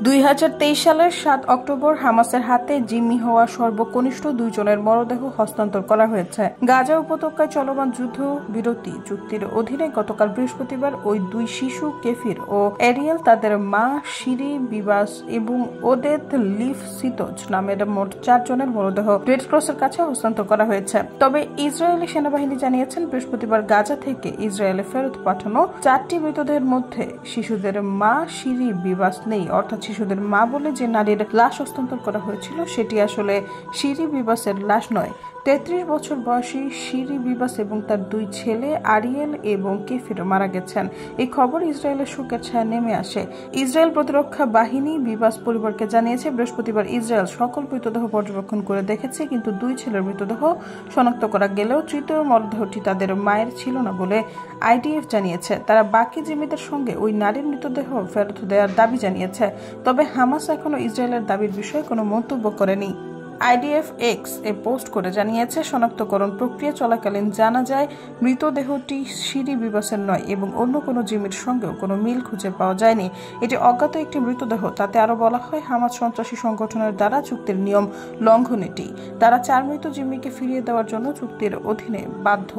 2023 সালের 7 অক্টোবর হামাসের হাতে জিম্মি হওয়া সর্বকনিষ্ঠ দুইজনের মরদেহ হস্তান্তর করা হয়েছে। গাজা উপত্যকায় চলমান যুদ্ধবিরতি চুক্তির অধীনে গতকাল বৃহস্পতিবার ওই দুই শিশু কেফির ও এরিয়েল তাদের মা শিরি বিবাস এবং ওদেত লিফ সিতোজ নামের মোট 4 জনের মরদেহ রেড ক্রসের কাছে হস্তান্তর করা হয়েছে। তবে ইসরায়েলি সেনাবাহিনী জানিয়েছেন বৃহস্পতিবার গাজা থেকে ইসরায়েলে ফেরত পাঠানো 4টি মৃতদেহের মধ্যে শিশুদের মা শিরি বিবাস নেই, অর্থাৎ শিশুদের মা বলে যে নারীর লাশ হস্তান্তর করা হয়েছিল সেটি আসলে শিরি বিবাসের লাশ নয়। 33 বছর বয়সী শিরি বিবাস এবং তার দুই ছেলে আরিয়েল এবং কেফির মারা গেছেন। এই খবর ইসরায়েলের শোকের ছায়া নেমে আসে। ইসরায়েল প্রতিরক্ষা বাহিনী বিবাস পরিবারকে জানিয়েছে বৃহস্পতিবার ইসরায়েল সকল মৃতদেহ পর্যবেক্ষণ করে দেখেছে, কিন্তু দুই ছেলের মৃতদেহ শনাক্ত করা গেলেও তৃতীয় মরদেহটি তাদের মায়ের ছিল না বলে আইডিএফ জানিয়েছে। তারা বাকি জিম্মিদের সঙ্গে ওই নারীর মৃতদেহ ফেরত দেওয়ার দাবি জানিয়েছে। তবে হামাস এখনো ইসরায়েলের দাবির বিষয়ে কোনো মন্তব্য করেনি। আইডিএফ এক্স এ পোস্ট করে জানিয়েছে, শনাক্তকরণ প্রক্রিয়া চলাকালীন জানা যায় মৃতদেহটি শিরি বিবাসের নয় এবং অন্য কোনো জিম্মির সঙ্গেও কোনো মিল খুঁজে পাওয়া যায়নি। এটি অজ্ঞাত একটি মৃতদেহ। তাতে আরও বলা হয়, হামাস সন্ত্রাসী সংগঠনের দ্বারা চুক্তির নিয়ম লঙ্ঘন এটি। তারা 4 মৃত জিম্মিকে ফিরিয়ে দেওয়ার জন্য চুক্তির অধীনে বাধ্য।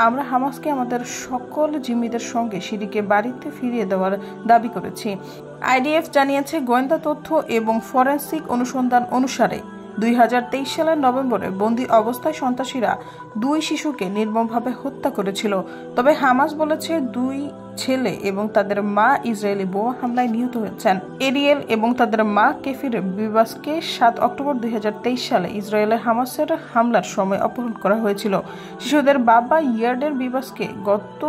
আমরা হামাসকে আমাদের সকল জিম্মিদের সঙ্গে শিরিকে বাড়িতে ফিরিয়ে দেওয়ার দাবি করেছি। আইডিএফ জানিয়েছে, গোয়েন্দা তথ্য এবং ফরেনসিক অনুসন্ধান অনুসারে 2023 সালের নভেম্বরে বন্দী অবস্থায় সন্ত্রাসীরা 2 শিশুকে নির্মমভাবে হত্যা করেছিল। তবে হামাস বলেছে 2 ছেলে এবং তাদের মা ইসরায়েলি বোমা হামলায় নিহত হয়েছেন। এরিয়েল এবং তাদের মা কেফির বিবাসকে 7 অক্টোবর 2023 সালে ইসরায়েলের হামাসের হামলার সময় অপহরণ করা হয়েছিল। শিশুদের বাবা ইয়ার্ডের বিবাসকে গত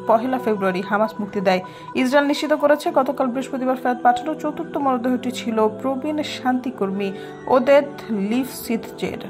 1 ফেব্রুয়ারি হামাস মুক্তি দেয়। ইসরায়েল নিশ্চিত করেছে গতকাল বৃহস্পতিবার ফেরত পাঠানো 4র্থ মরদেহটি ছিল প্রবীণ শান্তিকর্মী ওদেত লিফ সিতজের।